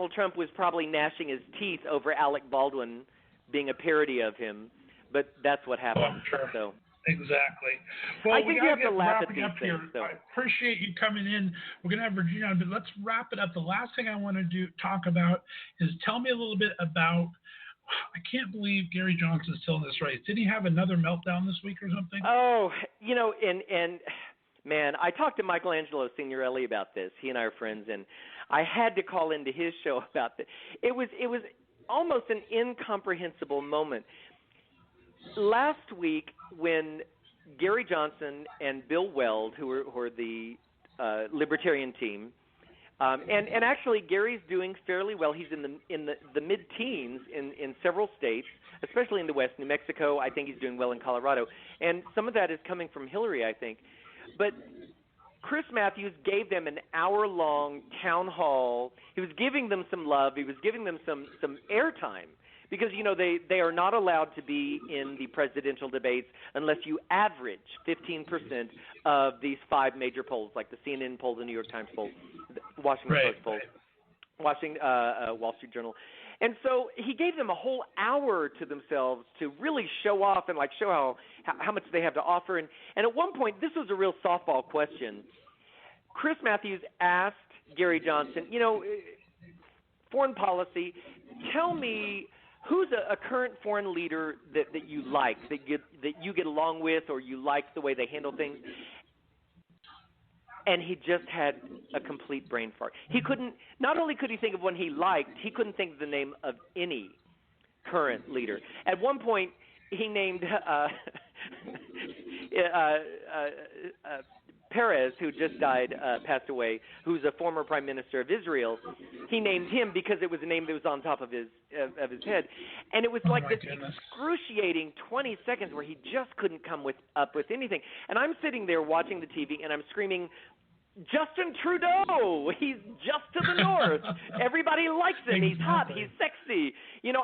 Donald Trump was probably gnashing his teeth over Alec Baldwin being a parody of him, but that's what happened. Oh, I'm sure. So. Exactly. Well, I think you have to laugh at wrapping these up here. things. So. I appreciate you coming in. We're going to have Virginia on, but let's wrap it up. The last thing I want to talk about is tell me a little bit about. I can't believe Gary Johnson's still in this race. Did he have another meltdown this week or something? Oh, and man, I talked to Michelangelo Signorelli about this. He and I are friends, and I had to call into his show about this. It was almost an incomprehensible moment. Last week, when Gary Johnson and Bill Weld, who are the Libertarian team, and actually Gary's doing fairly well. He's in the mid-teens in several states, especially in the West. New Mexico, I think he's doing well in Colorado, and some of that is coming from Hillary, I think. But Chris Matthews gave them an hour-long town hall. He was giving them some love. He was giving them some airtime. Because, they are not allowed to be in the presidential debates unless you average 15% of these 5 major polls, like the CNN poll, the New York Times poll, the Washington Post poll, Wall Street Journal. And so he gave them a whole hour to themselves to really show off and show how much they have to offer. And at one point, this was a real softball question. Chris Matthews asked Gary Johnson, foreign policy, tell me who's a current foreign leader that you like, that you get along with, or you like the way they handle things? And he just had a complete brain fart. He couldn't. Not only could he think of one he liked, he couldn't think of the name of any current leader. At one point, he named Perez, who just died, passed away, who's a former prime minister of Israel. He named him because it was a name that was on top of his head. And it was this excruciating 20 seconds where he just couldn't come up with anything. And I'm sitting there watching the TV, and I'm screaming, Justin Trudeau, he's just to the north. Everybody likes him. He's hot. He's sexy.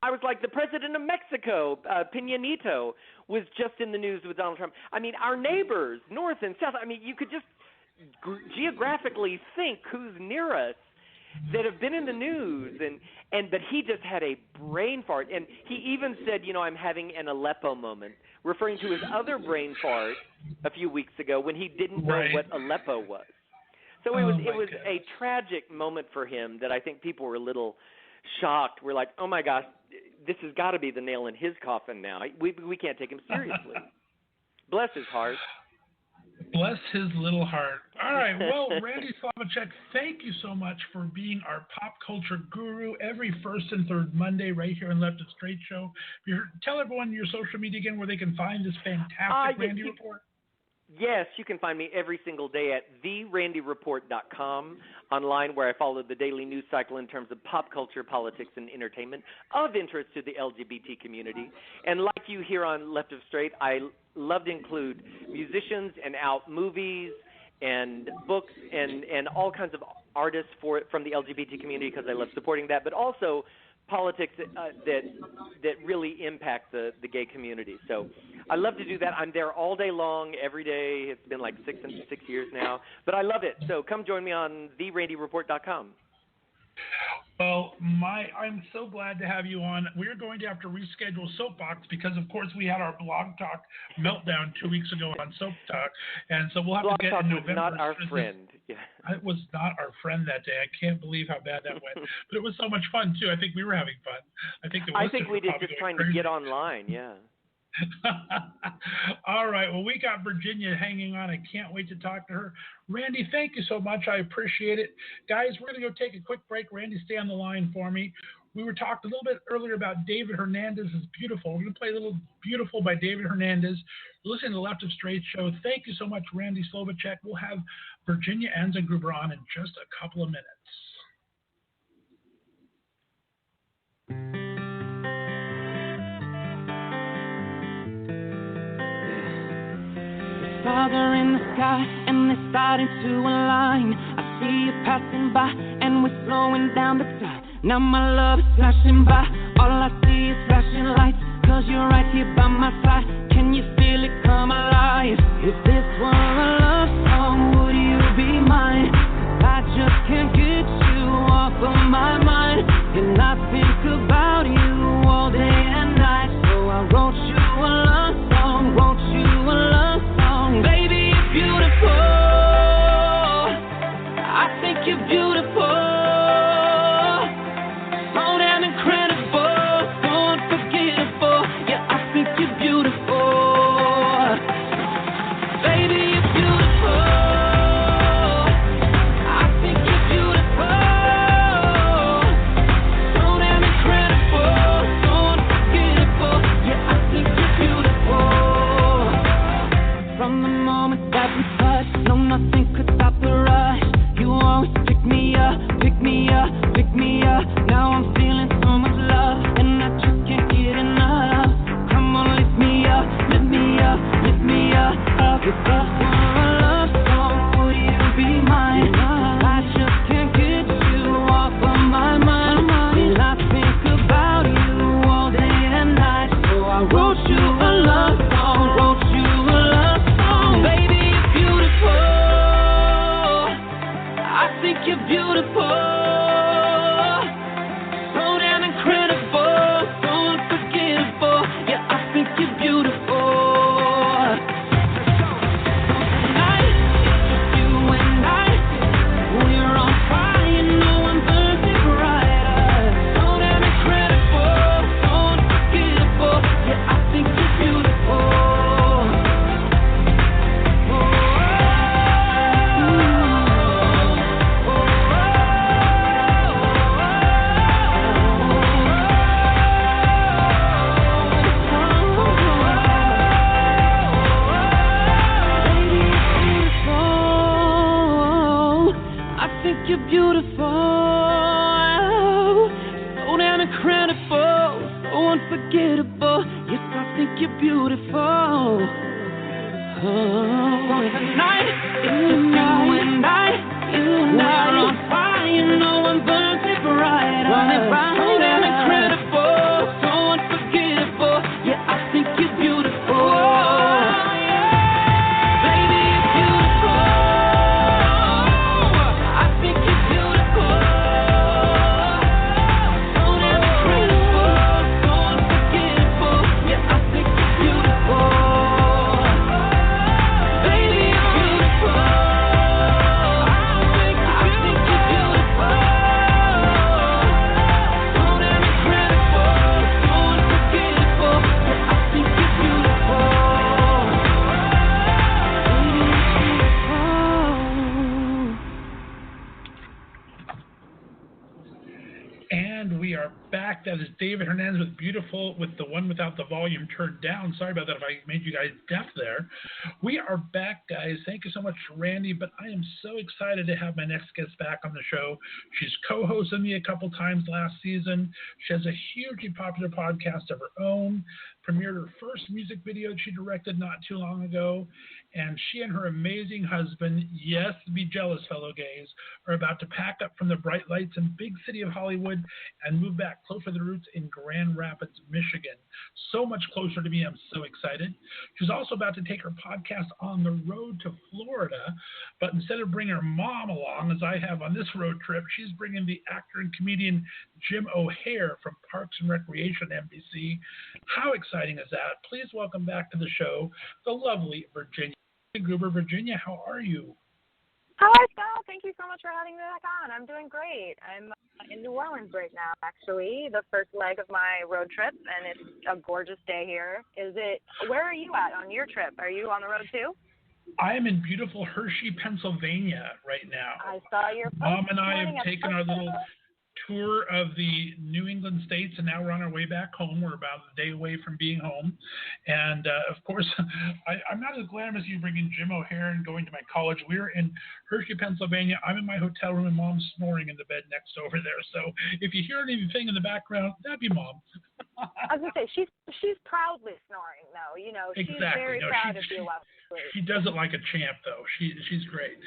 I was like the president of Mexico, Peña Nieto, was just in the news with Donald Trump. I mean, our neighbors, north and south. I mean, you could just geographically think who's near us that have been in the news. But he just had a brain fart. And he even said, I'm having an Aleppo moment, referring to his other brain fart a few weeks ago when he didn't know what Aleppo was. So it was a tragic moment for him that I think people were a little shocked. We're like, oh my gosh, this has got to be the nail in his coffin now. We can't take him seriously. Bless his heart. Bless his little heart. All right. Well, Randy Slovacek, thank you so much for being our pop culture guru every first and third Monday right here on Left of Straight Show. Tell everyone your social media again where they can find this fantastic Randy Report. Yes, you can find me every single day at therandyreport.com online, where I follow the daily news cycle in terms of pop culture, politics, and entertainment of interest to the LGBT community. And like you here on Left of Straight, I love to include musicians and out movies and books and all kinds of artists from the LGBT community because I love supporting that, but also politics that really impact the gay community. So I love to do that. I'm there all day long, every day. It's been like 6 years now, but I love it. So come join me on therandyreport.com. Well, I'm so glad to have you on. We're going to have to reschedule Soapbox because, of course, we had our Blog Talk meltdown 2 weeks ago on Soap Talk, and so we'll have to get in November. Blog Talk was not our friend. Yeah. It was not our friend that day. I can't believe how bad that went. But it was so much fun, too. I think we were having fun. I think we did just trying to get online, yeah. All right. Well, we got Virginia hanging on. I can't wait to talk to her. Randy, thank you so much. I appreciate it. Guys, we're going to go take a quick break. Randy, stay on the line for me. We were talking a little bit earlier about David Hernandez is Beautiful. We're going to play a little Beautiful by David Hernandez. Listen to the Left of Straight Show. Thank you so much, Randy Slovacek. We'll have Virginia Anzengruber on in just a couple of minutes. Father in the sky, and they're starting to align. I see you passing by, and we're slowing down the time. Now my love is flashing by, all I see is flashing lights. Cause you're right here by my side, can you feel it come alive? If this were a love song, would you be mine? 'Cause I just can't get you off of my mind. unforgettable. Yes, I think you're beautiful. Oh, tonight, it's you and I, we're on fire, no one burns it brighter. So damn incredible, so unforgettable. Yeah, I think you're beautiful. Baby, you're beautiful. I think you're beautiful. So damn incredible, so unforgettable. Yeah, I think you're beautiful. Baby, you're beautiful. I think you're beautiful. So damn incredible, so unforgettable. Yeah, I think you're beautiful. Baby, you're beautiful. And we are back. That is David Hernandez with Beautiful, with the one without the volume turned down. Sorry about that if I made you guys deaf there. We are back, guys. Thank you so much, Randy. But I am so excited to have my next guest back on the show. She's co-hosted me a couple times last season. She has a hugely popular podcast of her own, premiered her first music video she directed not too long ago. And she and her amazing husband, yes, be jealous, fellow gays, are about to pack up from the bright lights and big city of Hollywood and move back closer to the roots in Grand Rapids, Michigan. So much closer to me. I'm so excited. She's also about to take her podcast on the road to Florida, but instead of bringing her mom along, as I have on this road trip, she's bringing the actor and comedian Jim O'Heir from Parks and Recreation NBC. How exciting is that? Please welcome back to the show the lovely Virginia Anzengruber. Virginia, how are you? Hi, Scott. Thank you so much for having me back on. I'm doing great. I'm in New Orleans right now, actually, the first leg of my road trip, and it's a gorgeous day here. Where are you at on your trip? Are you on the road too? I am in beautiful Hershey, Pennsylvania right now. I saw your Mom and I morning have taken our little tour of the New England states, and now we're on our way back home. We're about a day away from being home. And, of course, I'm not as glamorous as you bringing Jim O'Heir and going to my college. We're in Hershey, Pennsylvania. I'm in my hotel room, and Mom's snoring in the bed next over there. So if you hear anything in the background, that'd be Mom. I was going to say, she's proudly snoring, though. You know, she's Exactly. very proud of you. She does it like a champ, though. She's great.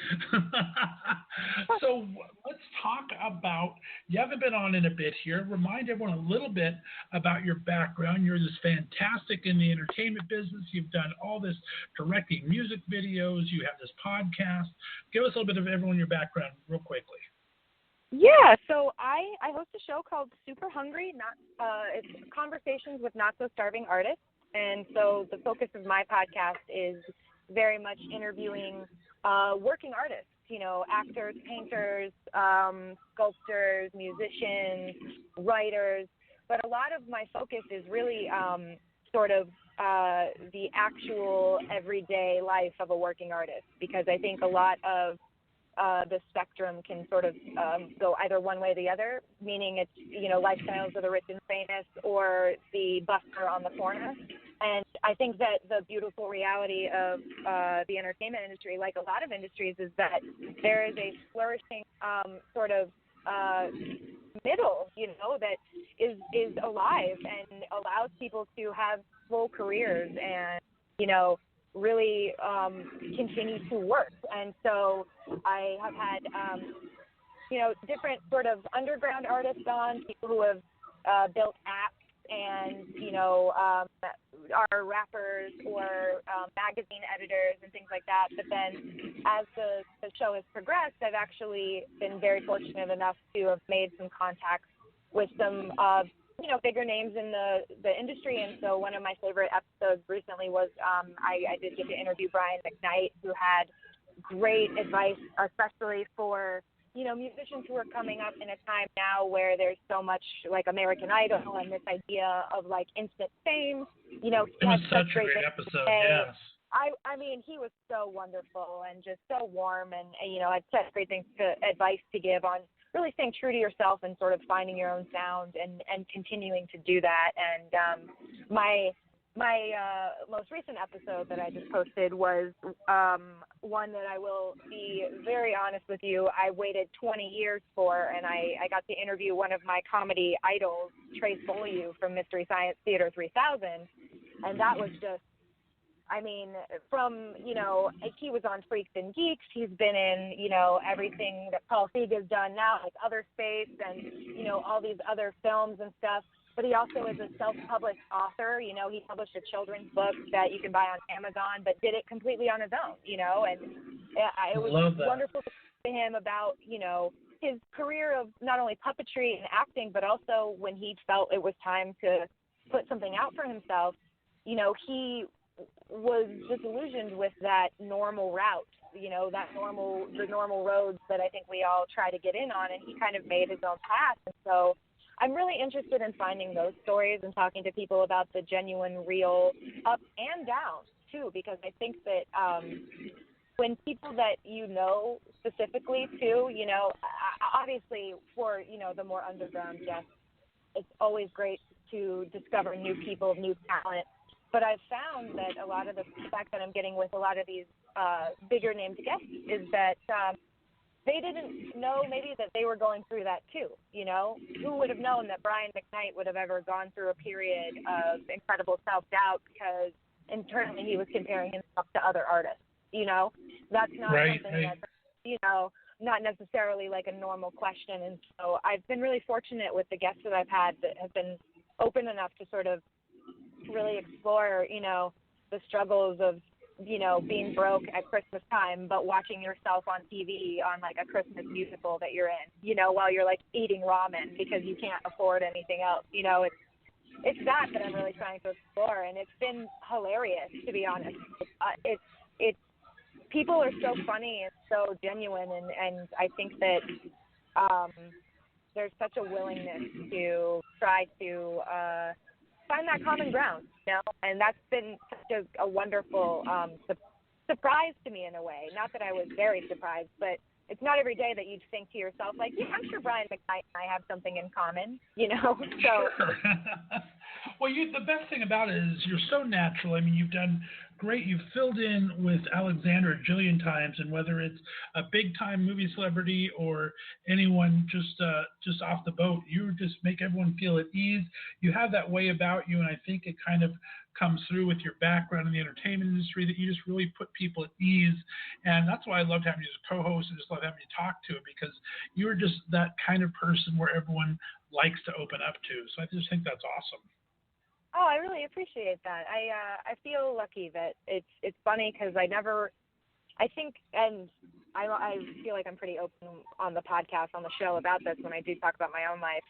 So let's talk about, you haven't been on in a bit here. Remind everyone a little bit about your background. You're this fantastic in the entertainment business. You've done all this directing music videos. You have this podcast. Give us a little bit of everyone your background real quickly. Yeah, so I host a show called Super Hungry. It's conversations with not-so-starving artists. And so the focus of my podcast is very much interviewing working artists, you know, actors, painters, sculptors, musicians, writers. But a lot of my focus is really sort of the actual everyday life of a working artist, because I think a lot of the spectrum can sort of go either one way or the other, meaning it's, you know, lifestyles of the rich and famous or the busker on the corner. And I think that the beautiful reality of the entertainment industry, like a lot of industries, is that there is a flourishing sort of middle, you know, that is alive and allows people to have full careers and, you know, really continue to work. And so I have had, you know, different sort of underground artists on, people who have built apps and, you know, are rappers or magazine editors and things like that. But then as the show has progressed, I've actually been very fortunate enough to have made some contacts with some you know, bigger names in the industry. And so one of my favorite episodes recently was I did get to interview Brian McKnight, who had great advice, especially for, you know, musicians who are coming up in a time now where there's so much like American Idol and this idea of like instant fame. You know, it was such a great episode, yes. I mean, he was so wonderful and just so warm, and you know, had such great advice to give on really staying true to yourself and sort of finding your own sound and continuing to do that. And my my most recent episode that I just posted was one that I will be very honest with you, I waited 20 years for, and I got to interview one of my comedy idols, Trace Beaulieu from Mystery Science Theater 3000, and that was just, I mean, from, you know, he was on Freaks and Geeks, he's been in, you know, everything that Paul Feig has done now, like Other Space and, you know, all these other films and stuff. But he also is a self-published author. You know, he published a children's book that you can buy on Amazon, but did it completely on his own, you know. And it was wonderful to talk to him about, you know, his career of not only puppetry and acting, but also when he felt it was time to put something out for himself, you know, he was disillusioned with that normal route, you know, the normal roads that I think we all try to get in on, and he kind of made his own path. And so I'm really interested in finding those stories and talking to people about the genuine, real ups and downs, too, because I think that when people that you know specifically, too, you know, obviously for, you know, the more underground guests, it's always great to discover new people, new talent. But I've found that a lot of the feedback that I'm getting with a lot of these bigger named guests is that they didn't know maybe that they were going through that too, you know? Who would have known that Brian McKnight would have ever gone through a period of incredible self-doubt because internally he was comparing himself to other artists, you know? That's not something that's, you know, not necessarily like a normal question. And so I've been really fortunate with the guests that I've had that have been open enough to sort of really explore, you know, the struggles of, you know, being broke at Christmas time, but watching yourself on TV on like a Christmas musical that you're in, you know, while you're like eating ramen because you can't afford anything else. You know, it's that I'm really trying to explore, and it's been hilarious, to be honest. It's people are so funny and so genuine, and I think that there's such a willingness to try to find that common ground, you know, and that's been such a wonderful surprise to me in a way. Not that I was very surprised, but it's not every day that you'd think to yourself, like, yeah, I'm sure Brian McKnight and I have something in common, you know. So, sure. Well, the best thing about it is you're so natural. I mean, you've done great. You've filled in with Alexander a jillion times, and whether it's a big-time movie celebrity or anyone just off the boat, you just make everyone feel at ease. You have that way about you, and I think it kind of comes through with your background in the entertainment industry that you just really put people at ease. And that's why I loved having you as a co-host and just love having you talk to, because you're just that kind of person where everyone likes to open up to. So I just think that's awesome. Oh, I really appreciate that. I feel lucky that it's funny because I think, and I feel like I'm pretty open on the podcast, on the show about this when I do talk about my own life.